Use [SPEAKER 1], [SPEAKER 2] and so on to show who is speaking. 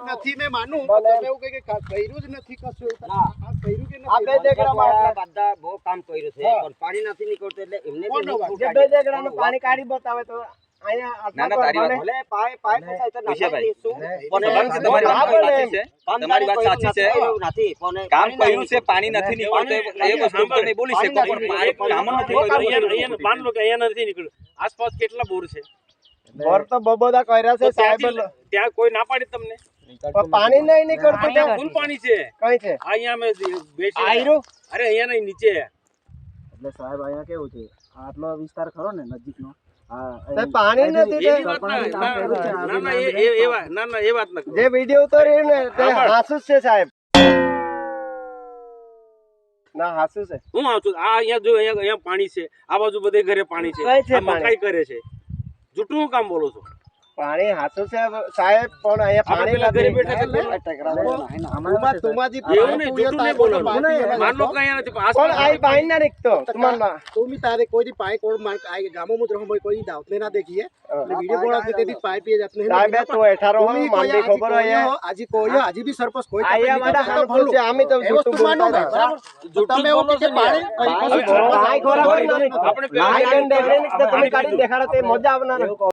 [SPEAKER 1] નથી મેં માનું તમે એવું કહે કે કર્યું જ નથી કશું આ કર્યું કે નથી
[SPEAKER 2] આ બે દેગડામાં
[SPEAKER 3] બધા બહુ કામ કર્યું છે પણ પાણી નથી નીકળતું એટલે એમને
[SPEAKER 2] જે બે દેગડામાં પાણી કાઢી બતાવે તો અહીંયા
[SPEAKER 4] ના તારી વાત
[SPEAKER 3] ભલે પાય થાય તો
[SPEAKER 4] વિષયભાઈ.
[SPEAKER 3] નાખીશું
[SPEAKER 4] તમારી વાત સાચી છે
[SPEAKER 3] એવું નથી પણ
[SPEAKER 4] કામ કર્યું છે પાણી નથી નીકળતું એ વસ્તુ તમે બોલી શકો પણ મારે કામ જ નથી કર્યું.
[SPEAKER 5] અહીંયા માન લો કે અહીંયા નથી નીકળ્યું આસપાસ કેટલા બોર છે
[SPEAKER 2] ઘર તો બબોદા કર્યા છે સાહેબ
[SPEAKER 5] ત્યાં કોઈ ના પાડી તમને
[SPEAKER 2] પણ પાણી નહીં નીકળતું
[SPEAKER 5] અહીંયા
[SPEAKER 2] ત્યાં
[SPEAKER 5] ફૂલ પાણી છે
[SPEAKER 2] કઈ છે
[SPEAKER 5] અહીંયા અમે બેસી
[SPEAKER 2] આયરું
[SPEAKER 5] અરે અહીંયા નહીં નીચે
[SPEAKER 6] એટલે સાહેબ અહીંયા કેવું છે આટલો વિસ્તાર ખરો ને નજીકનો
[SPEAKER 2] સાહેબ પાણી નથી
[SPEAKER 5] એની વાત ના ના એ વાત ના
[SPEAKER 2] જે વિડિયો ઉતાર્યો ને તે હાસુ જ છે સાહેબ ના હાસુ છે
[SPEAKER 5] હું આવું છું આ અહીંયા જો અહીંયા પાણી છે આ બાજુ બધે ઘરે પાણી છે
[SPEAKER 2] કઈ છે
[SPEAKER 5] આ મકાઈ કરે છે જૂઠું કામ બોલો છો
[SPEAKER 2] પાણી હાસુ છે સાહેબ પણ અહીંયા પાણી
[SPEAKER 5] પેલા ઘરે બેઠા છે
[SPEAKER 1] तुम्हारी
[SPEAKER 5] એવું નહીં જૂઠું નહીં બોલો માન લો કે અહીંયા નથી
[SPEAKER 2] પણ આઈ પાણી ના નીકતો તમારમાં
[SPEAKER 1] तुम्ही तारे कोई पाय कोड मार आए गामो में रहो कोई दावत ना देखिए वीडियो कोड आपने तेरी पाय पिए जाते हैं
[SPEAKER 2] સાહેબ તો 18 માં મંડી ખબર હોય
[SPEAKER 1] आजी कोई आजी भी सरपंच कोई
[SPEAKER 2] આયા વાડા હાલફુલ છે આમી તો જૂઠું બોલતા
[SPEAKER 1] તમે એવું કે પાણી
[SPEAKER 2] ભાઈ ખોરા આપણે પેલા તમે કાઢી દેખાડો તે મજા આવના